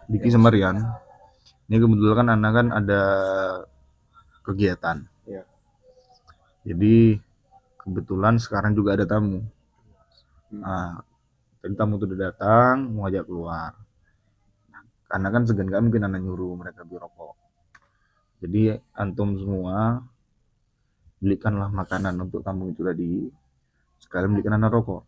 Diki sama Rian. Ini kebetulan kan anak kan ada kegiatan. Iya. Jadi kebetulan sekarang juga ada tamu. Nah, tadi tamu tuh udah datang mau ajak keluar. Karena kan segan gak mungkin anak nyuruh mereka beli rokok. Jadi antum semua belikanlah makanan untuk tamu itu tadi. Sekalian belikan anak rokok.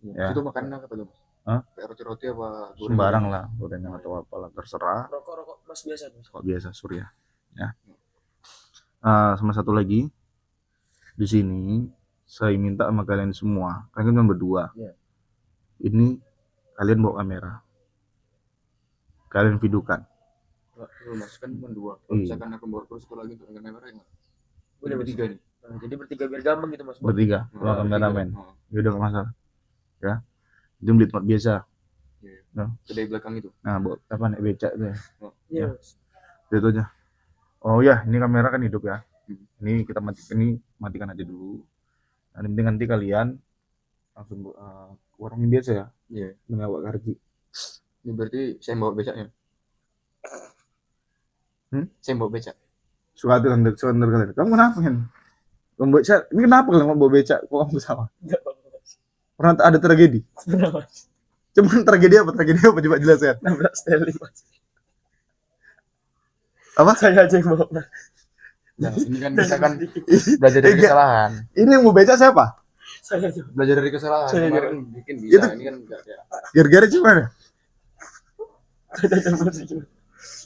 Ya. Itu makanan apa tuh? Hah? Kayak roti-roti apa? Sembarang lah, gorengan atau apalah terserah. Rokok Mas biasa. Rokok biasa Surya. Ya. Sama satu lagi di sini saya minta sama kalian semua, kalian kan berdua. Iya. Ini kalian bawa kamera. Kalian videokan. Mas kan cuma 2. Kalau misalkan aku bawa terus itu lagi untuk kamera ya. Udah bertiga nih. Nah, jadi bertiga biar gampang gitu Mas. Bertiga, bawa kameramen. Ya udah enggak masalah. Ya. Itu beli tempat biasa. Iya. Nah, Kedai belakang itu. Nah, bawa apa naik becak tuh ya. Iya. Itu aja. Oh ya, ini kamera kan hidup ya. Ini kita matikan aja dulu. Nanti kalian langsung warung yang biasa ya. Iya. Mengawak karji. Ini berarti saya bawa becaknya. Saya bawa becak. Suatu kalian. Kamu kenapa kan? Kamu becak. Ini kenapa kalian mau bawa becak? Kok kamu sama? Pernah ada tragedi? Pernah Mas. Cuman tragedi apa? Coba jelaskan. Nabrak styling Mas. Apa? Saya aja yang bawa. Nah, ini kan kita kan belajar dari kesalahan. Ini yang mau becak siapa? Saya aja. Belajar dari kesalahan. Saya Kemarin bikin bisa. Itu, ini kan enggak ya. Gara-gara gimana?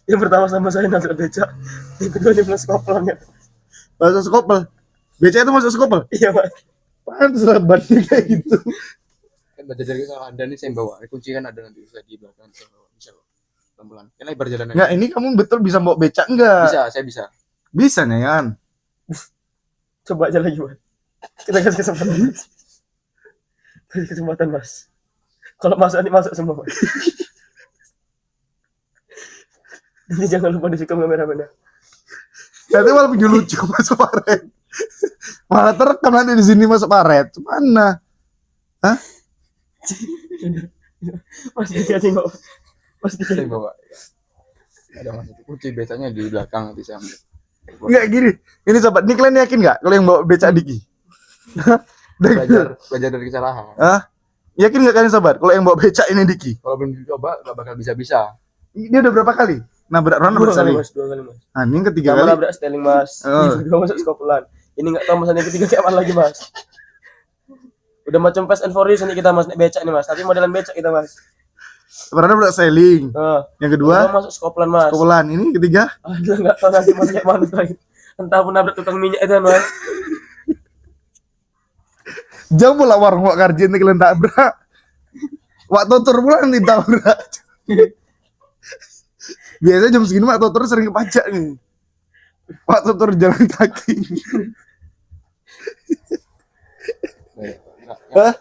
Yang pertama sama saya nabrak becak. Yang kedua dia masuk kopelnya. Masuk skopel. Becak itu masuk skopel? Iya Mas. Pantes lah bannya kayak gitu. Kan belajar dari kesalahan dan ini saya bawa. Kunci kan ada nanti bisa di belakang saya bawa. Bisa bawa. Pelan-pelan. Kan lebar jalannya. Nggak, ini kamu betul bisa bawa becak enggak? Bisa, saya bisa. Bisa nih kan? Coba aja lagi Mas. Kita kasih kesempatan Mas. Kasih kesempatan Mas. Kalau masuk ini masuk semua Mas. Nanti jangan lupa disikam kameramen. Nanti malah punya lucu masuk paret. Malah terekam nanti di sini masuk paret. Mana? Hah? Mas dia tengok. Mas dia Saya bawa. Ada mas itu kunci becaknya di belakang nanti saya ambil. Enggak gini. Ini sobat, ini kalian yakin nggak kalau yang bawa becak Diki? Belajar dari kesalahan. Hah? Yakin nggak kalian sobat kalau yang bawa becak ini Diki? Kalau belum dicoba nggak bakal bisa. Dia udah berapa kali? Nabrak sekali. Dua kali Mas. Nah, ini yang ketiga Pertama kali. nabrak styling Mas. Oh. Yang kedua masuk skopelan. Ini nggak tahu Mas yang ketiga kayak apa lagi Mas. Udah macam Fast and Furious ini kita Mas naik becak nih Mas. Tapi modelan becak kita Mas. Pernah nabrak sailing. Yang kedua masuk skopelan Mas. skopelan. Ini ketiga. Aduh nggak tahu nanti Mas kayak mana lagi. Entah pun nabrak tukang minyak itu Mas. Jauh pula warung wak karjin ini kalian tabrak. Wak tutur pula nanti tabrak. Biasanya jam segini Wak tutur sering kepajak nih. Wak tutur jalan kaki. Hah?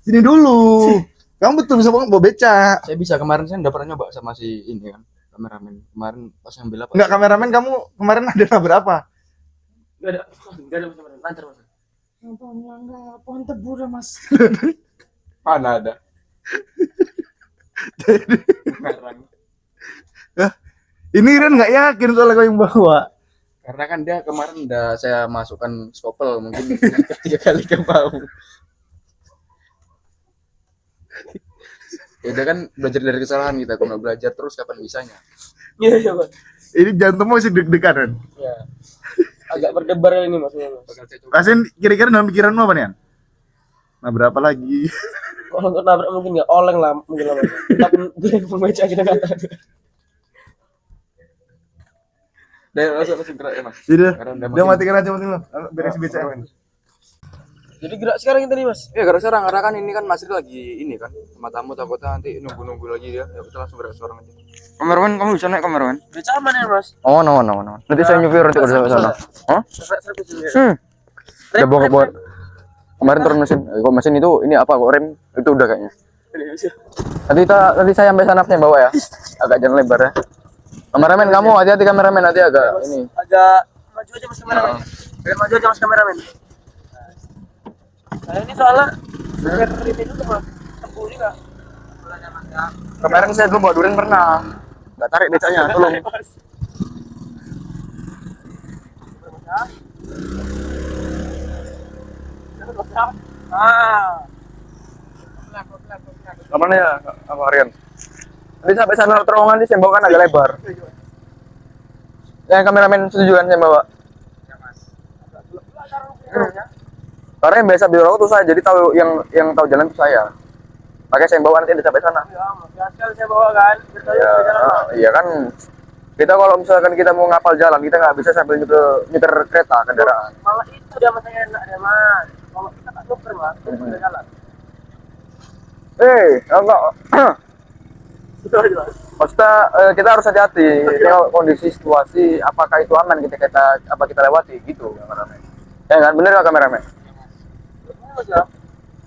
Sini dulu. Kamu betul bisa banget bawa becak. Saya bisa, kemarin saya udah pernah nyoba sama si ini kan kameramen. Kemarin pas ngambil apa? Enggak, kameramen kamu kemarin ada nabrak apa? Enggak ada Mas. Lancar Mas. Enggak, pohon tebu dah Mas. Mana ada? Jadi ini kan nggak yakin soalnya kau yang bawa. Karena kan dia kemarin udah saya masukkan skopel, mungkin ketiga kali ke mau. Ya udah kan belajar dari kesalahan kita. Kalau nggak belajar terus kapan bisanya? Iya Mas. Ini jantung masih deg-degan kan? Ya. Agak berdebar ini Mas. Bakal saya coba. Pasin kira-kira dalam pikiranmu apa nih? Nah, berapa lagi? Kalau untuk nabrak mungkin nggak oleng lah mungkin lah Mas. Tapi pembaca kita kata. Dan langsung gerak ya Mas. Jadi Karena udah matikan aja mati lo. Beres becak. Jadi gerak sekarang kita nih Mas. Ya gerak sekarang karena kan ini kan Mas lagi ini kan sama tamu, takutnya nanti nunggu lagi dia. Ya kita langsung gerak sekarang aja. Kameramen, kamu bisa naik kameramen? Becak aman ya Mas. Oh, no. Nanti saya nyupir nanti ke sana. Hah? Udah bawa. Kemarin turun mesin. Kok mesin itu ini apa kok rem itu udah kayaknya. Nanti saya sampai sana saya bawa ya. Agak jalan lebar ya. Kameramen kamu hati-hati, kameramen nanti agak ini. Agak maju aja Mas kameramen. Maju aja Mas kameramen. Nah ini soalnya rem itu tuh Mas. Tempuh ini enggak? Kemarin saya dulu bawa durian pernah. Nggak tarik becaknya, tolong. Kemana ya, Apa Aryan? Nanti sampai sana terowongan di Sembok kan agak lebar. Ya kameramen setuju kan saya bawa? Karena yang biasa beli rokok tuh saya, jadi tahu yang tahu jalan tuh saya. Pakai saya bawa nanti sampai sana. Biasa saya bawa kan. Ya, iya kan. Kita kalau misalkan kita mau ngapal jalan, kita nggak bisa sambil nyetir kereta kendaraan. Malah itu dia masanya enak deh mas. Kalau kita tak nuker mas, kita jalan. Enggak. Betul aja mas. Maksudnya kita harus hati-hati. Tengok kondisi situasi, apakah itu aman kita lewati gitu kameramen. Ya kan, bener nggak kameramen? Mas ya.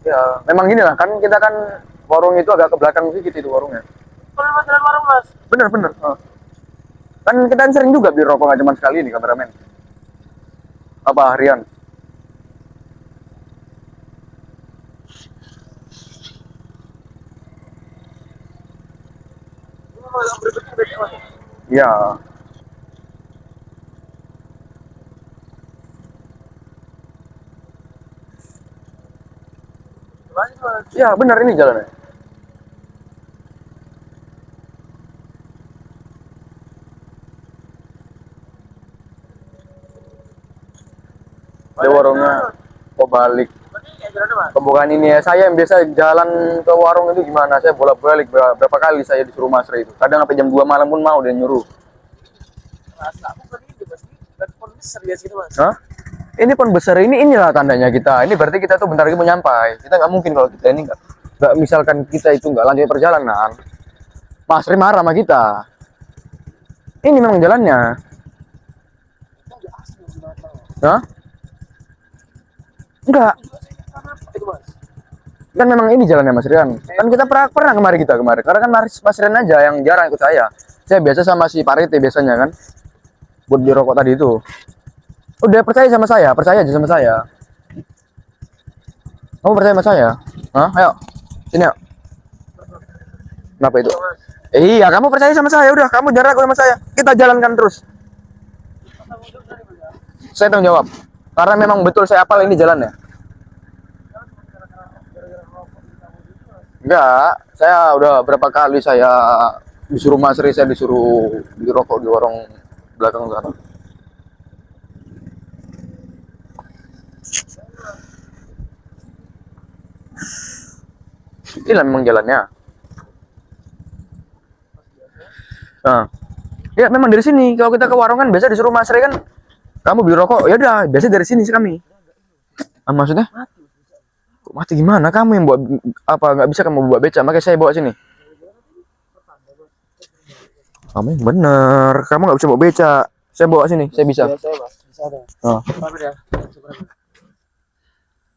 Ya, memang gini lah kan kita kan warung itu agak ke belakang sedikit itu warungnya. Kalau mas jalan warung mas. Bener. Kan kita sering juga beli rokok nggak cuma sekali ini kameramen. Apa Rian? Ini malah berbeda mas. Ya. Lanjut mas. Ya benar ini jalannya. Ada warungnya kok balik. Berarti kayak gimana mas? Bukan ini ya, saya yang biasa jalan ke warung itu gimana? Saya bolak-balik berapa kali saya disuruh Mas Re itu. Kadang sampai jam 2 malam pun mau dia nyuruh. Mas, aku berarti itu mas. Dan pon besar ya sini mas. Hah? Ini pun besar inilah tandanya kita. Ini berarti kita tuh bentar lagi mau nyampai. Kita nggak mungkin kalau kita ini nggak misalkan kita itu nggak lanjut perjalanan. Mas Re marah sama kita. Ini memang jalannya. Hah? Enggak. Itu mas. Kan memang ini jalannya Mas Rian. Kan kita pernah kemarin karena kan Mas Rian aja yang jarang ikut saya biasa sama si Parite biasanya kan buat di rokok tadi itu. Udah percaya aja sama saya. Kamu percaya sama saya? Hah? Ayo sini yuk. Kenapa itu? Iya, kamu percaya sama saya, udah kamu jangan ragu sama saya, kita jalankan terus. Saya tanggung jawab karena memang betul saya hafal ini jalannya. Enggak, saya udah berapa kali saya disuruh Mas Ri, saya disuruh beli rokok di warung belakang sana. Inilah memang jalannya. Nah, ya memang dari sini. Kalau kita ke warung kan biasa disuruh Mas Ri kan, kamu beli rokok, ya udah biasa dari sini sih kami. Maksudnya? Mati gimana? Kamu yang buat apa? Nggak bisa kamu bawa beca, makanya saya bawa sini. Kamu yang bener, kamu nggak bisa bawa beca. Saya bawa sini, saya bisa. Biasa mas, bisa ada. Oh. Berapa ya?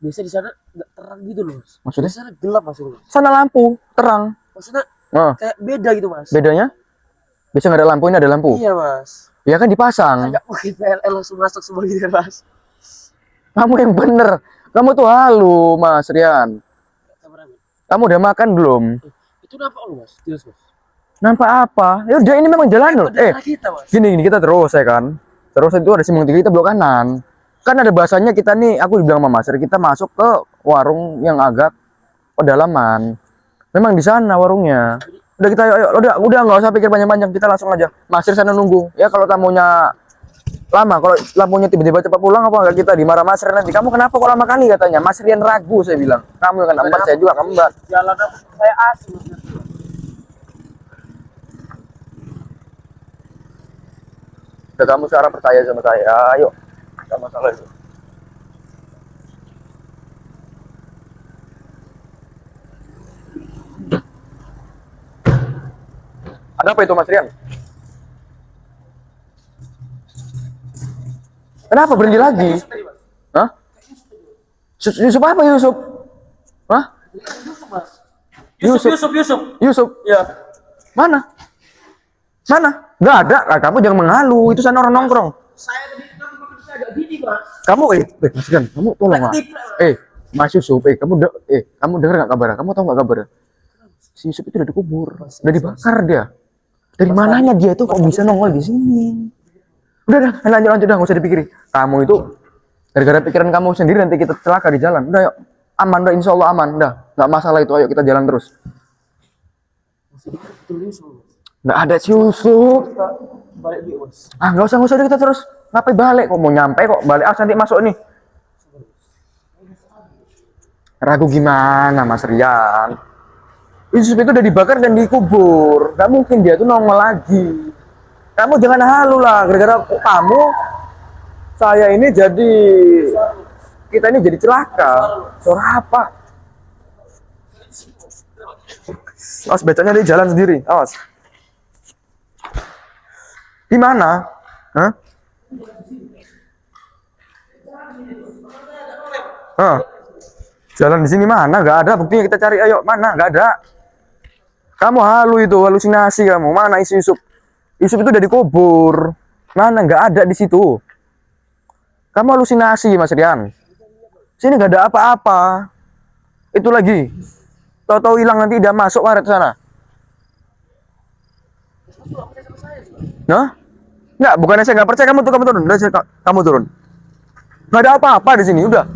Biasa di sana nggak terang gitu loh mas. Maksudnya? Di sana gelap mas itu. Sana lampu, terang. Maksudnya Oh. kayak beda gitu mas. Bedanya? Bisa nggak ada lampu, ini ada lampu. Iya mas. Ya kan dipasang. Nggak mungkin PLL langsung masuk semua gitu ya mas. Kamu yang bener. Kamu tuh halu, Mas Rian. Kameramen. Kamu udah makan belum? Itu nampak lo mas, terus mas. Nampak apa? Ya udah ini memang jalan loh. Darah kita mas. Gini kita terus ya kan. Terus itu ada simpang 3 kita belok kanan. Kan ada bahasanya kita nih, aku bilang sama Mas Ri, kita masuk ke warung yang agak pedalaman. Memang di sana warungnya. Udah kita ayo, udah nggak usah pikir panjang-panjang, kita langsung aja. Mas Ri sana nunggu. Ya kalau tamunya lama, kalau lampunya tiba-tiba cepat pulang apa enggak kita dimarah Mas Ri nanti. Kamu kenapa kok lama kali katanya? Mas Rian ragu saya bilang. Kamu yang kena saya juga kamu enggak. Jalan saya asing. Udah kamu sekarang percaya sama saya. Ayo. Enggak masalah itu. Ada apa itu Mas Rian? Kenapa berhenti lagi? Hah? Yusuf apa Yusuf? Hah? Yusuf. Ya. Mana? Nggak ada. Nah, kamu jangan mengalu. Itu sana orang nongkrong. Saya tadi saya agak gini mas. Kamu Mas Rian, kamu tolong lah. Mas Yusuf, kamu dengar nggak kabarnya? Kamu tahu nggak kabarnya? Si Yusuf itu udah dikubur, udah dibakar dia. Dari mananya dia tuh kok bisa nongol di sini? Udah, lanjut dah, nggak usah dipikirin. Kamu itu gara-gara pikiran kamu sendiri nanti kita celaka di jalan. Udah, yuk, aman, udah, insya Allah aman, udah, nggak masalah itu. Ayo kita jalan terus. Nggak ada si Yusuf. Balik dulu, Mas. Ah, nggak usah kita terus. Ngapain balik? Kok mau nyampe kok balik? Ah, nanti masuk nih. Ragu gimana, Mas Rian? Yusuf itu udah dibakar dan dikubur. Gak mungkin dia tuh nongol lagi. Kamu jangan halu lah. Gara-gara kamu, saya ini jadi, kita ini jadi celaka. Suara apa? Awas, becanya dia jalan sendiri. Awas. Di mana? Hah? Jalan di sini mana? Gak ada buktinya, kita cari. Ayo, mana? Gak ada. Kamu halu itu, halusinasi kamu. Mana isi Yusuf? Yusuf itu udah dikubur. Mana? Gak ada di situ. Kamu halusinasi, Mas Rian. Sini gak ada apa-apa. Itu lagi. Tahu-tahu hilang nanti udah masuk karet sana. Nah? Nggak, bukannya saya nggak percaya. Kamu turun. Udah, kamu turun. Nggak ada apa-apa di sini, udah.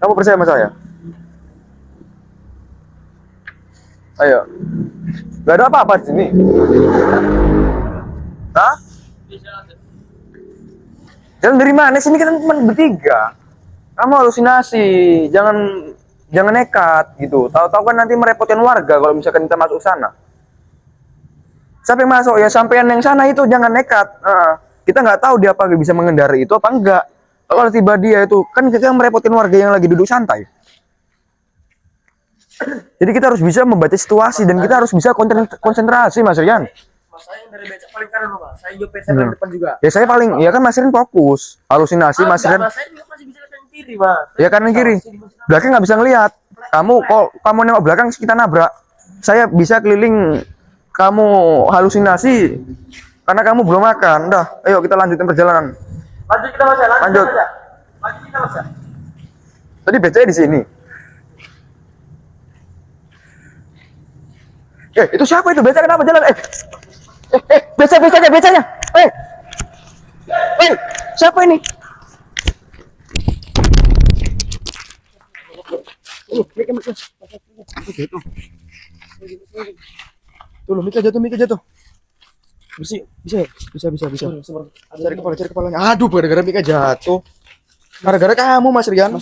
Kamu percaya sama saya? Ayo. Nggak ada apa-apa di sini. Hah? Jalan dari mana? Sini kita cuma bertiga. Kamu halusinasi. Jangan nekat gitu. Tahu-tahu kan nanti merepotkan warga kalau misalkan kita masuk sana. Siapa yang masuk? Ya sampean yang sana itu jangan nekat. Kita nggak tahu dia apa bisa mengendarai itu apa enggak. Kalau tiba dia itu kan kita merepotkan warga yang lagi duduk santai. Jadi kita harus bisa membaca situasi dan kita harus bisa konsentrasi, Mas Rian. Mas, saya dari becak paling kanan, Mas. Saya nyopir saya paling depan juga. Ya saya paling, ya kan Mas Rian fokus. Halusinasi Mas Rian. Mas, saya juga masih bisa lihat kiri, Mas. Ya kanan kiri. Belakang nggak bisa ngelihat. Kamu nengok belakang kita nabrak. Saya bisa keliling. Kamu halusinasi karena kamu belum makan. Udah, ayo kita lanjutin perjalanan. Lanjut kita, Mas. Lanjut. Lanjut kita, Mas. Tadi becanya di sini. Itu siapa itu? Beca kenapa jalan? Becanya. Siapa ini? Mika jatuh. Bisa. Cari kepalanya. Aduh, gara-gara Mika jatuh. Gara-gara kamu, Mas Rian.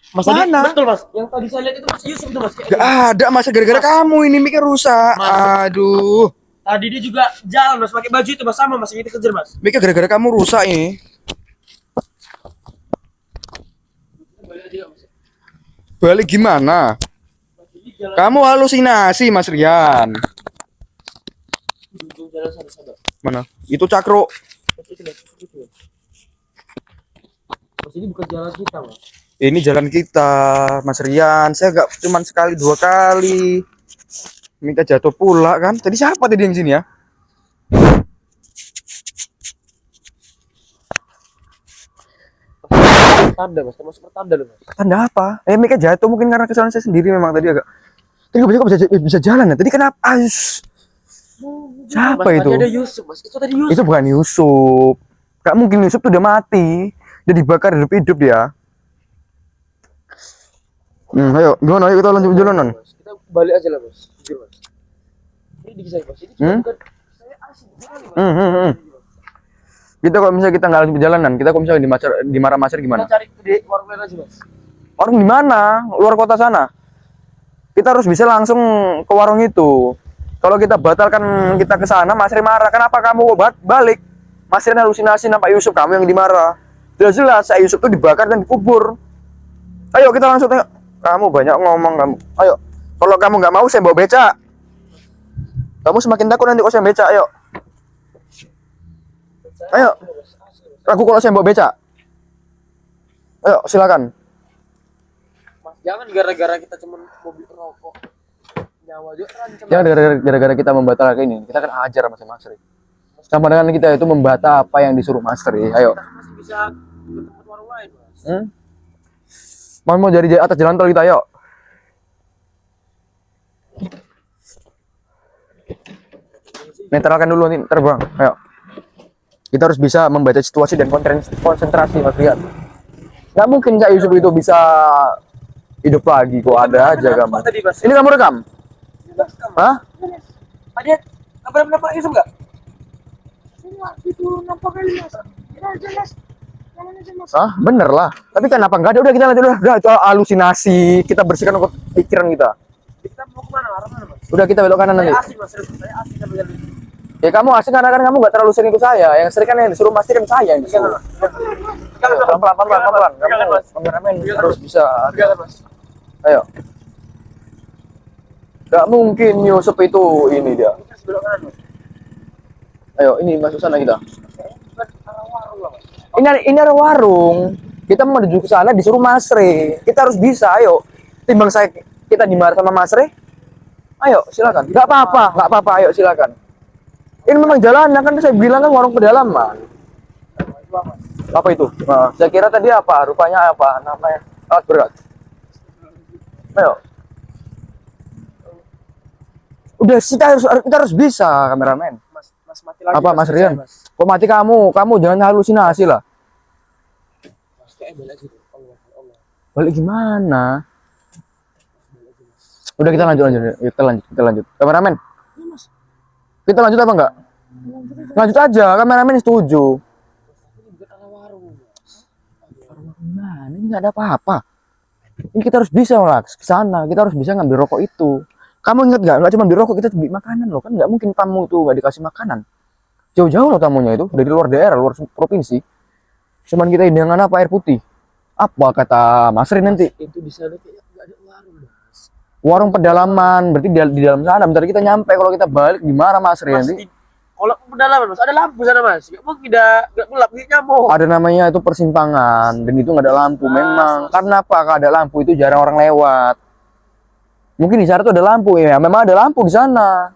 Mas tadi Mana? betul, Mas. Yang tadi saya lihat itu Mas Yusuf itu, Mas. Gak ada, masa gara-gara kamu ini Mika rusak. Aduh. Tadi dia juga jalan, Mas, pakai baju itu, Mas, sama Mas, yang itu kejar, Mas. Mika gara-gara kamu rusak ini. Balik gimana? Kamu halusinasi, Mas Rian. Jalan sana. Mana? Itu cakro. Mas, ini bukan jalan kita, Mas. Ini jalan kita, Mas Rian. Saya gak cuman sekali 2 kali. Mika jatuh pula kan? Tadi siapa tadi yang sini ya? Tanda, Mas, termasuk pertanda loh, Mas. Tanda apa? Mika jatuh mungkin karena kesalahan saya sendiri memang tadi agak. Tadi kok bisa jalan ya? Tadi kenapa? Siapa Mas, itu? tadi ada Yusuf, Mas. Itu tadi Yusuf. Itu bukan Yusuf. Gak mungkin Yusuf tuh udah mati. Dia dibakar hidup dia. Ayo, gimana? Ayo kita lanjut jalanan. Mas, kita balik aja lah, Mas. Jujur, Mas. Ini di saya, Mas. Ini bukan saya asli sekali, Mas. Kita kalau misalnya kita nggak lanjut perjalanan, kita kalau misalnya dimarah-masar gimana? Kita cari di warung lain aja, Mas. Warung di mana? Luar kota sana. Kita harus bisa langsung ke warung itu. Kalau kita batalkan kita ke sana, Mas Ri marah. Kenapa kamu balik? Mas Ri halusinasi nampak Yusuf, kamu yang dimarah. Jelas saya Yusuf tuh dibakar dan dikubur. Ayo kita langsung tengok. Kamu banyak ngomong kamu. Ayo. Kalau kamu nggak mau saya bawa beca. Kamu semakin takut nanti kalau saya beca. Ayo. Ayo. Ragu kalau saya bawa beca. Ayo silakan. Mas, jangan gara-gara kita cuma mobil rokok. Nyawa juga terancam. Jangan gara-gara kita membatalkan ini. Kita kan ajar sama Mas Ri. Sama dengan kita itu membata apa yang disuruh Mas Ri. Ayo. Kita masih bisa ke tempat warung lain, Mas. Mau dari atas jalan tol kita, ayo. Netralkan dulu nanti terbang. Ayo. Kita harus bisa membaca situasi dan konsentrasi, Mas Rian. Nggak mungkin Cak Yusuf itu bisa hidup lagi kok, ada aja kamu. Tadi, Mas. Ini kamu rekam? Hah? Ada kabar nampak Yusuf enggak? Itu nampak kali mas. Jelas. Jangan aja mas. Hah? Bener lah. Tapi kenapa nggak ada? Udah kita lanjut, udah itu halusinasi. Kita bersihkan pikiran kita. Kita mau kemana? Arah mana, Mas? Udah kita belok kanan nanti. Saya asik, Mas. Saya asik kan dengan Ya kamu asik karena kan kamu nggak terlalu sering ikut saya. Yang sering kan yang disuruh pasti kan saya yang disuruh. Pelan-pelan. Kamu kameramen harus bisa. Mas. Ayo. Gak mungkin Yusuf itu ini dia. Belok kanan, Mas. Ayo, ini masuk sana kita. Bukan arah warung lah, Mas. Ini ada warung. Kita mau menuju ke sana disuruh Mas Re. Kita harus bisa, ayo. Timbang kita dimarah sama Mas Re. Ayo, silakan. Gak apa-apa, ayo silakan. Ini memang jalanan kan saya bilang kan warung pedalaman. Apa itu? Nah, saya kira tadi apa? Rupanya apa? Namanya alat berat. Ayo. Udah kita harus bisa, kameramen. Mas mati lagi. Apa Mas Rian? Kok mati kamu? Kamu jangan halusinasi lah. Mas kayak balik gitu. Allah. Balik gimana? Udah kita lanjut. Kita lanjut. Kameramen. Kita lanjut apa enggak? Lanjut aja, kameramen setuju. Nah, ini nggak ada apa-apa. Ini kita harus bisa lah ke sana. Kita harus bisa ngambil rokok itu. Kamu ingat nggak cuma beli rokok, kita beli makanan loh. Kan nggak mungkin tamu tuh nggak dikasih makanan. Jauh-jauh loh tamunya itu dari luar daerah, luar provinsi. Cuman kita dengan apa, air putih. Apa kata Mas Rin nanti? Itu di sana kayak enggak ada warung, Mas. Warung pedalaman, berarti di dalam sana. Bentar kita nyampe, kalau kita balik gimana Mas Rin nanti? Kalau pedalaman, Mas, ada lampu sana, Mas. Enggak mungkin enggak gelap kayak nyamuk. Ada namanya itu persimpangan dan itu nggak ada lampu memang. Karena apa? Kalau ada lampu itu jarang orang lewat. Mungkin di sana tuh ada lampu ya. Memang ada lampu di sana.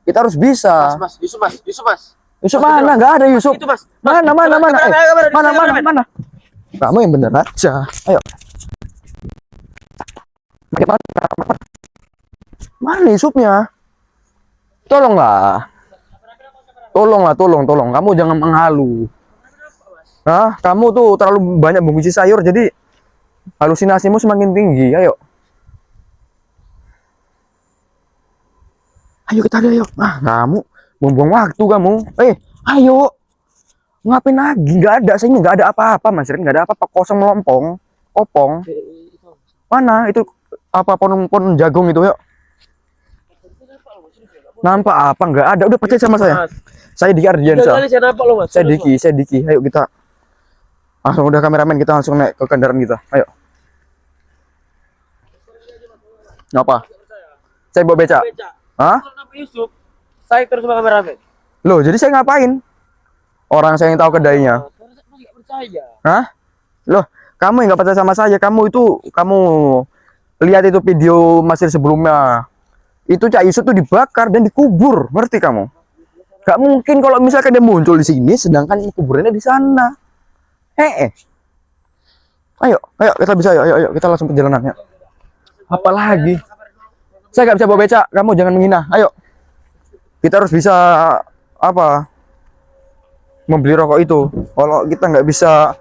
Kita harus bisa. Yusuf, Mas. Yusuf mana? Nggak ada Yusuf. Itu, Mas. Mana? Mana? Kamu yang bener aja. Ayo. Mana Yusufnya? Tolong. Kamu jangan menghalu. Hah? Kamu tuh terlalu banyak bumbu sayur jadi halusinasimu semakin tinggi. Ayo. Ayo kita ayo. Ah, kamu buang-buang waktu kamu. Ayo. Ngapain lagi? Nggak ada, sini nggak ada apa-apa, Mas Rin. Nggak ada apa-apa, kosong melompong, kopong. Mana itu apa pohon jagung itu, yuk. Nampak apa? Nggak ada. Udah percaya sama saya. Saya Diki Ardiansa. Saya Diki. Ayo kita. Langsung udah kameramen, kita langsung naik ke kendaraan kita. Ayo. Ngapa? Saya bawa beca. Hah? Yusuf, saya terus sama kameramen. Loh, jadi saya ngapain? Orang saya yang tahu kedainya. Masih nggak percaya. Hah? Loh, kamu yang nggak percaya sama saya. Kamu lihat itu video Masir sebelumnya. Itu Cak Yusuf tuh dibakar dan dikubur, ngerti kamu? Gak mungkin kalau misalkan dia muncul di sini, sedangkan kuburannya di sana. Ayo kita bisa, ayo kita langsung perjalanannya. Apalagi? Saya nggak bisa bawa beca, kamu jangan menghina. Ayo, kita harus bisa membeli rokok itu. Kalau kita nggak bisa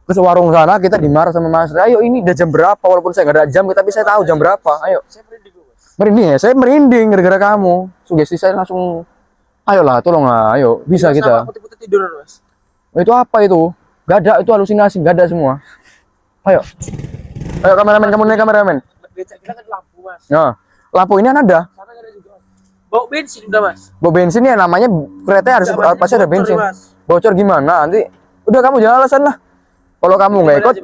ke warung sana, kita dimarah sama Mas. Ayo, ini udah jam berapa? Walaupun saya nggak ada jam, tapi saya tahu jam berapa. Ayo. Merinding ya, saya merinding gara-gara kamu. Sugesti saya langsung, ayolah, tolonglah, ayo, bisa kita. Putih-putih tiduran, Mas. Itu apa itu? Gak ada, itu halusinasi, gak ada semua. Ayo kameramen, kamu naik kameramen. Becak kita kan lampu, Mas. Nah, lampu ini kan ada. Sana ada juga. Bau bensin udah, Mas. Bawa bensin ya, namanya kereta harus pasti ada bensin. Bocor gimana? Nanti udah kamu jangan alasan lah. Kalau kamu nggak ikut,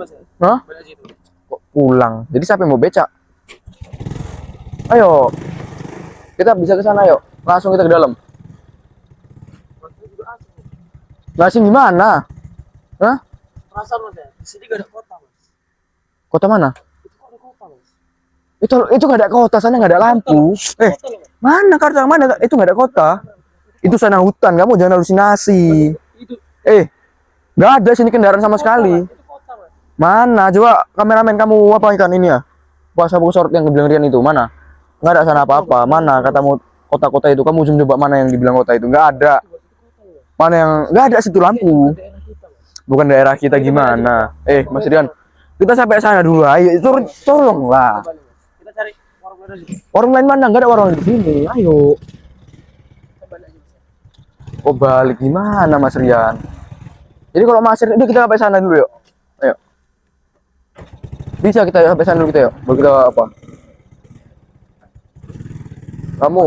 kok pulang. Jadi siapa yang mau becak? Ayo, kita bisa ke sana, yuk. Langsung kita ke dalam. Langsung gimana? Hah? Perasaan, Mas, ya. Di sini gak ada kota, Mas. Kota mana? Itu kok ada kota, Mas. Itu nggak ada kota, sana nggak ada lampu. Mana kota mana? Itu nggak ada kota. Itu sana hutan, kamu jangan halusinasi. Nggak ada sini kendaraan sama sekali. Itu kota, Mas. Mana? Coba kameramen kamu apa ikan ini ya? Puasa sorot yang bilang Rian itu mana? Nggak ada sana apa-apa. Mana katamu kota-kota itu. Kamu coba mana yang dibilang kota itu? Nggak ada. Mana yang nggak ada situ lampu? Bukan daerah kita gimana? Mas Rian, kita sampai sana dulu. Ayo, itu tolonglah. Kita cari warung lain aja. Warung lain mana? Nggak ada warung di sini. Ayo. Oh balik gimana Mas Rian? Jadi kalau Mas Rian, udah kita sampai sana dulu yuk. Ayo. Bisa kita sampai sana dulu kita yuk. Baru kita apa? Kamu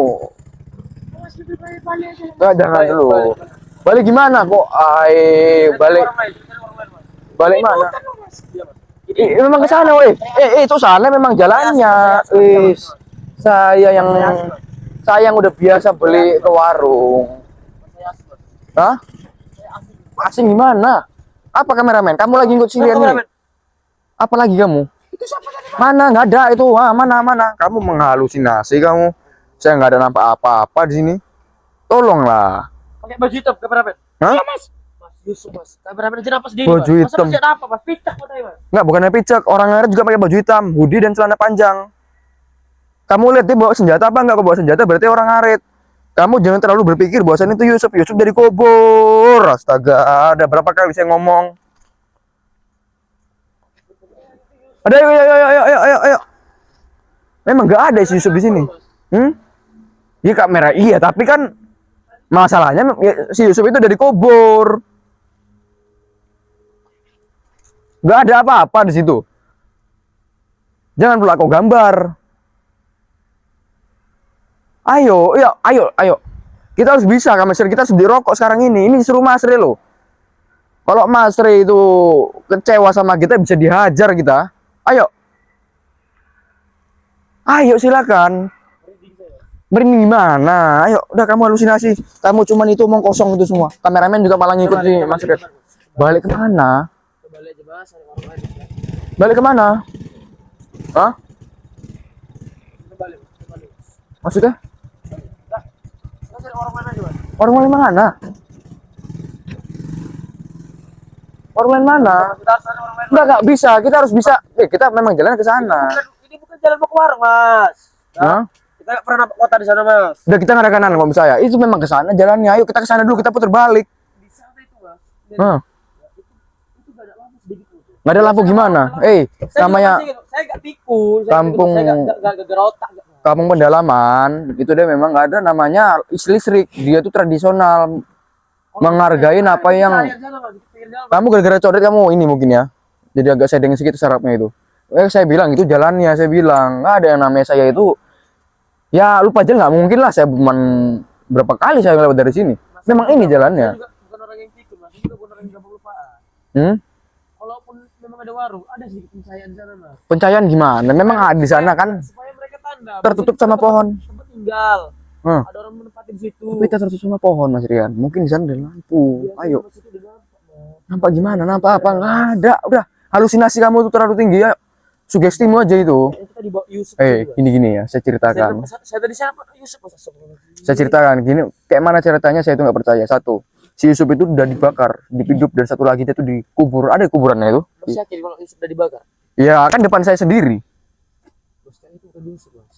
Mas, lebih baik balik aja. nggak jangan dulu. Balik gimana kok? Balik balik mana? Memang ke sana, woi. Itu sana memang jalannya. Saya yang udah biasa beli ke warung. Hah? Asing gimana? Apa kameramen? Kamu lagi ngikut silian ini? Apa lagi kamu? Mana nggak ada itu? Mana? Kamu menghalusinasi kamu. Saya nggak ada nampak apa-apa di sini. Tolonglah. Pakai baju hitam kameramen. Hah? Mas Yusuf mas. Kameramen aja napas sendiri. Baju Mas. hitam. Masa masih apa mas? Picak matanya mas. Nggak, bukannya picek. Orang ngaret juga pakai baju hitam, hoodie dan celana panjang. Kamu lihat dia bawa senjata apa nggak? Kalau bawa senjata berarti orang ngaret. Kamu jangan terlalu berpikir bahwasan itu Yusuf dari kubur. Astaga, ada berapa kali saya ngomong. Ada, ayo. Memang nggak ada si Yusuf di sini. Iya kamera, iya. Tapi kan masalahnya si Yusuf itu dari kubur. Nggak ada apa-apa di situ. Jangan pula kau gambar. Ayo. Kita harus bisa, Mas Re. Kita harus beli rokok sekarang ini. Ini disuruh Mas Re loh. Kalau Mas Re itu kecewa sama kita, bisa dihajar kita. Ayo silakan. Merinding gimana? Ayo, udah kamu halusinasi. Kamu cuman itu omong kosong itu semua. Kameramen juga malah ngikut sih, Mas Re. Balik kemana? Balik aja mas. Cari warung lain. Balik kemana? Hah? Balik. Maksudnya? Kita cari warung lain aja mas. Warung lain mana? Warung lain mana? Kita harus cari warung lain. Enggak bisa. Kita harus bisa. Kita memang jalan ke sana. Ini bukan jalan mau ke warung mas. Hah? Kita nggak pernah nampak kota di sana mas. Udah kita nggak ada kanan kalau saya. Itu memang ke sana jalannya. Ayo kita ke sana dulu, kita putar balik. Di sana itu mas. Hah? Itu nggak ada lampu sedikit pun. Nggak ada lampu gimana? Namanya Saya nggak tipu. Kampung- Saya nggak gerotak. kampung pendalaman. Itu dia memang nggak ada namanya listrik. Dia tuh tradisional. Menghargain apa yang kamu gara-gara codet kamu ini mungkin ya. Jadi agak sedeng sedikit sarapnya itu. Saya bilang itu jalannya. Saya bilang nggak ada yang namanya saya itu. Ya lupa aja nggak mungkin lah. Saya cuman berapa kali saya lewat dari sini. Memang ini jalannya. Saya juga bukan orang yang tipu mas. Saya juga bukan orang yang gampang lupaan. Kalaupun memang ada warung, ada sedikit pencahayaan di sana mas. Pencahayaan gimana? Memang ada di sana kan Supaya mereka tanda. tertutup sama pohon. Tempat tinggal. Ada orang menempati di situ. Tapi kita tertutup sama pohon Mas Rian. Mungkin di sana ada lampu. Ayo. Mas, itu udah nampak, Mas. Nampak gimana? Nampak apa? Nggak ada. Udah. Halusinasi kamu tuh terlalu tinggi ya. Sugestimu aja itu. Kita dibawa Yusuf. Gini ya. Saya ceritakan. Saya tadi siapa? Yusuf mas. Saya ceritakan gini. Kayak mana ceritanya saya itu nggak percaya. Satu. Si Yusuf itu udah dibakar, dihidup dan satu lagi dia tuh dikubur. Ada kuburannya itu? Mas yakin kalau Yusuf udah dibakar? Ya kan depan saya sendiri. Mas kan itu bukan Yusuf mas.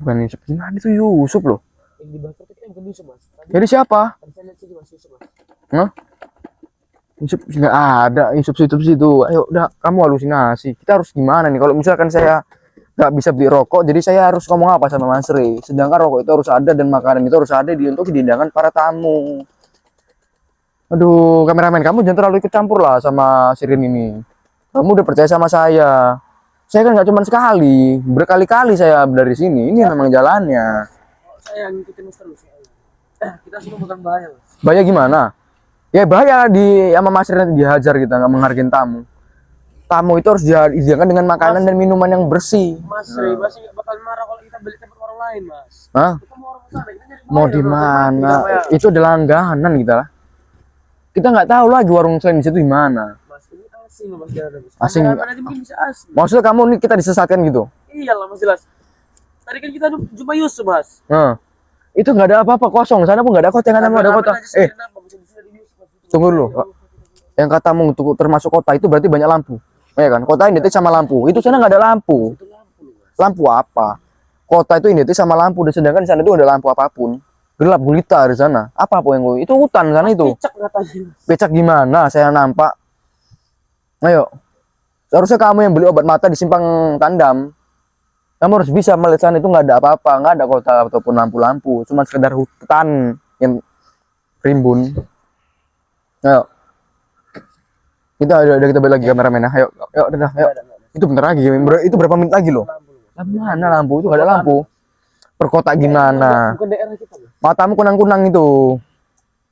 Bukan Yusuf. Gimana itu Yusuf loh? Yang dibakar itu kan bukan Yusuf mas. Jadi siapa? Tadi saya lihat sini mas Yusuf mas. Yusuf nggak ada. Yusuf situ. Ayo udah kamu halusinasi. Kita harus gimana nih? Kalau misalkan saya nggak bisa beli rokok, jadi saya harus ngomong apa sama Mas Re? Sedangkan rokok itu harus ada dan makanan itu harus ada untuk dihidangan para tamu. Aduh, kameramen, kamu jangan terlalu ikut campur lah sama Sirin ini. Kamu udah percaya sama saya. Saya kan nggak cuma sekali, berkali-kali saya dari sini. Ini memang jalannya. Saya ngikutin mas terus. Kita semua bukan bahaya mas. Bahaya gimana? Ya bahaya sama Mas Sirin nanti dihajar kita, nggak menghargai tamu. Tamu itu harus disediakan dengan makanan dan minuman yang bersih. Mas Re, mas nggak bakal marah kalau kita beli tempat orang lain mas. Hah? Kita mau orang sana, kita nyari Mau bahaya, di bro. mana? Bahaya. Itu adalah langganan kita lah. Kita nggak tahu lagi warung selain di situ di mana. Mas ini asing loh mas jalan mas. Asing. Kameramen aja mungkin bisa asing. Maksudnya kamu nih kita disesatkan gitu? Iyalah mas jelas. Tadi kan kita jumpa Yusuf mas. Itu nggak ada apa-apa, kosong. Sana pun nggak ada kota, yang ada kota. Tunggu dulu. Yang katamu untuk termasuk kota itu berarti banyak lampu. Ya kan? Kota identik sama lampu. Itu sana nggak ada lampu. Lampu apa? kota itu identik sama lampu, dan sedangkan di sana itu nggak ada lampu apapun, gelap gulita di sana. Apa yang gue itu hutan sana itu. Cek katanya. Becak gimana saya nampak? Ayo, seharusnya kamu yang beli obat mata di simpang Tandam, kamu harus bisa melihat sana itu nggak ada apa-apa, nggak ada kota ataupun lampu-lampu, cuma sekedar hutan yang rimbun. Ayo, kita balik lagi kameramen. Ayo, ayo. Itu bentar lagi, itu berapa menit lagi loh? Mana lampu itu, nggak ada lampu. Perkota gimana? Bukan daerah kita, Mas. Matamu kunang-kunang itu.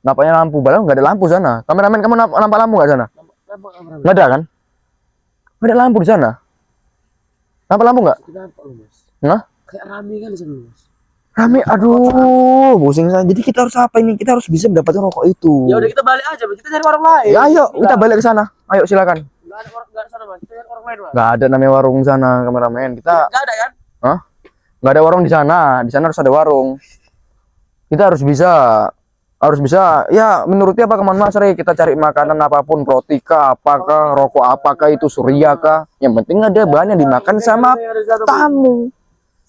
Nampaknya lampu, padahal nggak ada lampu sana. Kameramen, kamu nampak lampu nggak sana? Nggak ada kan? Nggak ada lampu di sana. Nampak lampu nggak? Kenapa lu, Mas? Hah? Kayak rame kan di sana, Mas. Rame, aduh, pusing saya. Jadi kita harus apa ini? Kita harus bisa mendapatkan rokok itu. Ya udah kita balik aja, Mas. Kita cari warung lain. Ya, ayo, kita balik ke sana. Ayo, silakan. Enggak ada warung, enggak ada sana, Mas. Kita cari warung lain, Mas. Nggak ada namanya warung sana, kameramen. Kita, Enggak ada kan? hah? Nggak ada warung di sana. Di sana harus ada warung. Kita harus bisa. Ya, menurutnya apa kemana Mas Rey? Kita cari makanan apapun, roti kah, apakah, rokok apakah itu, surya kah? Yang penting ada bahan yang dimakan sama tamu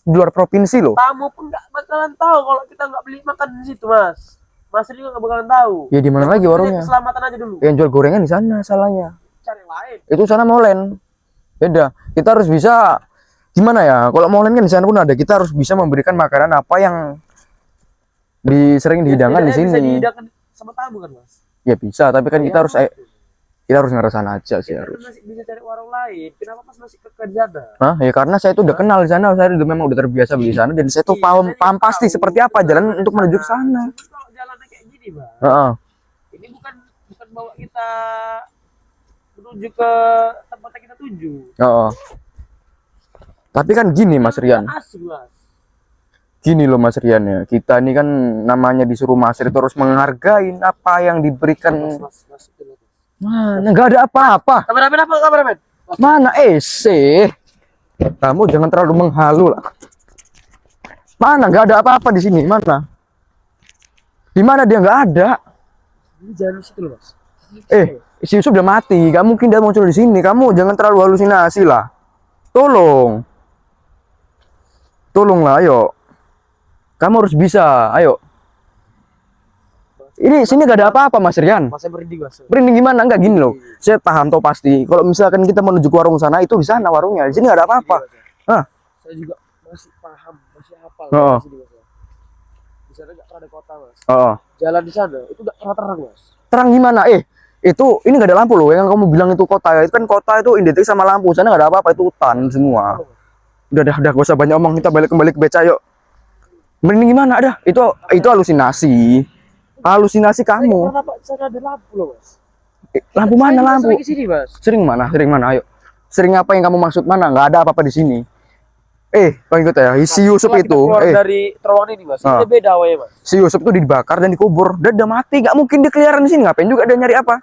di luar provinsi loh. Tamu pun nggak bakalan tahu kalau kita nggak beli makan di situ, Mas. Mas juga nggak bakalan tahu. Ya di mana lagi warungnya? Keselamatan aja dulu. Yang jual gorengan di sana salahnya. Cari yang lain. Itu sana molen. Beda. Kita harus bisa gimana ya? Kalau molen kan di sana pun ada. Kita harus bisa memberikan makanan apa yang sering dihidangkan di Bisa sini. dihidangkan sama tamu kan, Mas? Ya bisa, tapi kan kita harus ngerasain aja sih Kita harus. masih bisa cari warung lain. Kenapa Mas masih ke sana? Hah? Ya karena saya tuh udah kenal di sana, saya memang udah terbiasa beli di sana dan saya tuh paham pasti seperti apa jalan untuk menuju ke sana. Kalau jalannya kayak gini, Mas. Heeh. Ini bukan bawa kita menuju ke tempat yang kita tuju. Heeh. Tapi kan gini Mas Rian. Asik, Mas. Gini loh Mas Rian ya. Kita ini kan namanya disuruh Mas Rian terus menghargai apa yang diberikan. Mas. Mana nggak ada apa-apa. Kameramen apa kameramen? Mana sih? Kamu jangan terlalu menghalu lah. Mana nggak ada apa-apa di sini? Mana? Di mana dia nggak ada? Ini jalan situ loh, Mas. Si Yusuf udah mati. Gak mungkin dia muncul di sini. Kamu jangan terlalu halusinasi lah. Tolonglah, ayo. Kamu harus bisa, ayo. Ini sini gak ada apa-apa Mas Rian. Mas saya merinding, Mas. Merinding gimana? Enggak gini loh. Saya paham tau pasti. Kalau misalkan kita menuju ke warung sana, itu di sana warungnya. Di sini gak ada apa-apa. Hah? Saya juga masih paham, masih hafal. Oh. Di sana nggak pernah ada kota, Mas. Oh. Jalan di sana itu nggak pernah terang, Mas. Terang gimana? Itu ini gak ada lampu loh. Yang kamu bilang itu kota. Itu kan kota itu identik sama lampu. Sana gak ada apa-apa. Itu hutan semua. Udah, gak usah banyak omong. Kita kembali ke beca yuk. Merinding gimana? Ada. Itu halusinasi. Halusinasi kamu. Kenapa sana ada lampu loh, Mas? Lampu mana Saya lampu? sering ke sini, Mas. Sering mana? Ayo. Sering apa yang kamu maksud mana? Nggak ada apa-apa di sini. Kau ikut ya. Si Yusuf Setelah kita itu. keluar dari terowongan ini, Mas. Ah. Ini beda awalnya, Mas. Si Yusuf itu dibakar dan dikubur. Dia udah mati. Gak mungkin dia keliaran di sini. Ngapain juga dia nyari apa?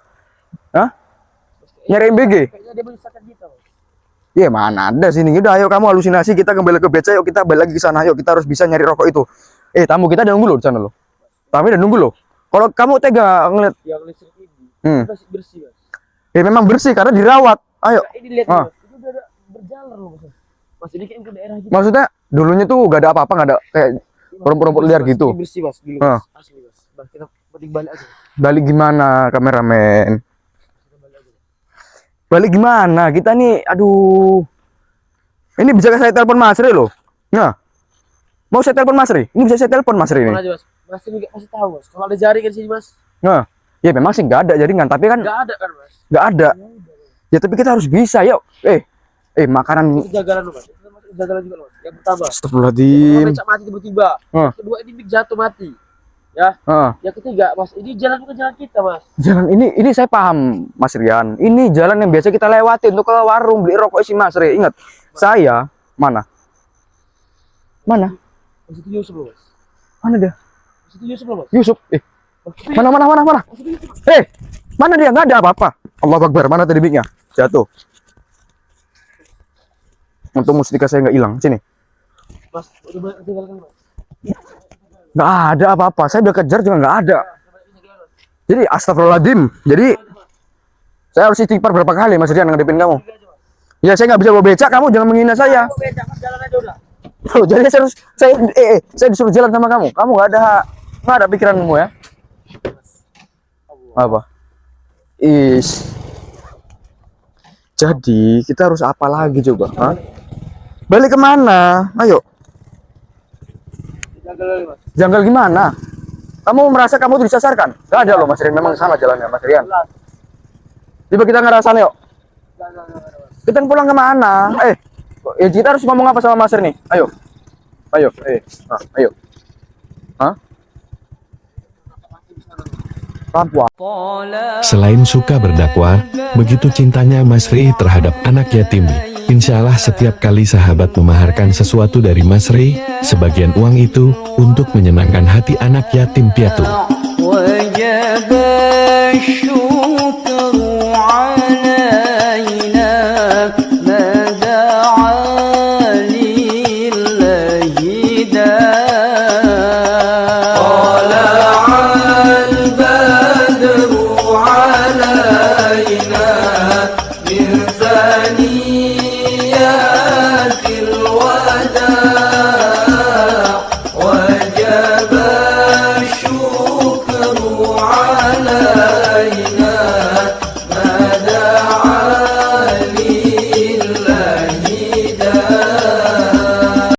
Hah? Nyari MBG? Kayaknya dia menyesatkan kita, Mas. Ya mana ada sini. Udah ayo kamu halusinasi. Kita kembali ke beca. Yuk kita balik lagi ke sana. Yuk kita harus bisa nyari rokok itu. Tamu kita udah nunggu loh di sana loh. Tamu udah nunggu loh. Kalau kamu tega ngeliat, Yang listrik ini masih bersih, Mas. memang bersih karena dirawat. Ayo. Nah, ini lihat, Ah. Mas. Itu udah ada berjalan loh, Mas. Mas ini kayak ke daerah gitu. Maksudnya dulunya tuh gak ada apa-apa, gak ada kayak rumput-rumput liar Mas, gitu. ini bersih, Mas. Dulu, Ah. Mas. Asli, Mas. Bah, kita penting balik aja. Balik gimana kameramen? Balik gimana? Kita nih, aduh. Ini bisa saya telepon Mas Ri loh. Nah, mau saya telepon Mas Ri? Ini bisa saya telepon Mas Ri ini. Mana aja, Mas? Mas ini nggak kasih tahu, Mas. Kalau ada jaringan di sini, Mas. Nah, ya memang sih nggak ada jaringan, tapi kan Nggak ada kan, Mas? nggak ada. Ya tapi kita harus bisa, yuk. Makanan. Itu jagalan lu, Mas. Itu masuk jagalan juga, Mas. Yang pertama, Astagfirullahaladzim. becak mati tiba-tiba. Ah. Kedua, ini big jatuh mati. Ya. Yang ketiga, Mas, ini jalan bukan jalan kita, Mas. Jalan ini saya paham, Mas Rian. Ini jalan yang biasa kita lewati untuk ke warung beli rokok si Mas Ri. Ingat, saya mana? Mas itu Yusuf loh, Mas. Mana dia? Mas itu Yusuf loh, Mas. Yusuf. Mana? Mana dia? Nggak ada apa-apa. Allahu Akbar. Mana tadi mic-nya? Jatuh. Untuk mustika saya nggak hilang. Sini. Mas, udah banyak tinggalkan, Mas. Nggak ada apa-apa. Saya udah kejar juga nggak ada. Jadi astagfirullahaladzim. Jadi saya harus istighfar berapa kali Mas Rian ngadepin kamu. Ya saya nggak bisa bawa becak. Kamu jangan menghina saya. Becak, Mas, jalan aja udah. Loh, jadi saya disuruh jalan sama kamu. Kamu nggak ada pikiranmu ya? Apa? Jadi kita harus apa lagi coba? Hah? Balik kemana? Ayo. Janggal gimana? Kamu merasa kamu tuh disasarkan? Gak ada loh Mas Rian, memang sama jalannya Mas Rian. Coba kita ngerasain yuk. Kita pulang kemana? Kita harus ngomong apa sama Mas Rian nih? Ayo. Ayo. Hah? Papua. Selain suka berdakwah, begitu cintanya Mas Rey terhadap anak yatim. Insya Allah setiap kali sahabat memaharkan sesuatu dari Mas Rey, sebagian uang itu untuk menyenangkan hati anak yatim piatu.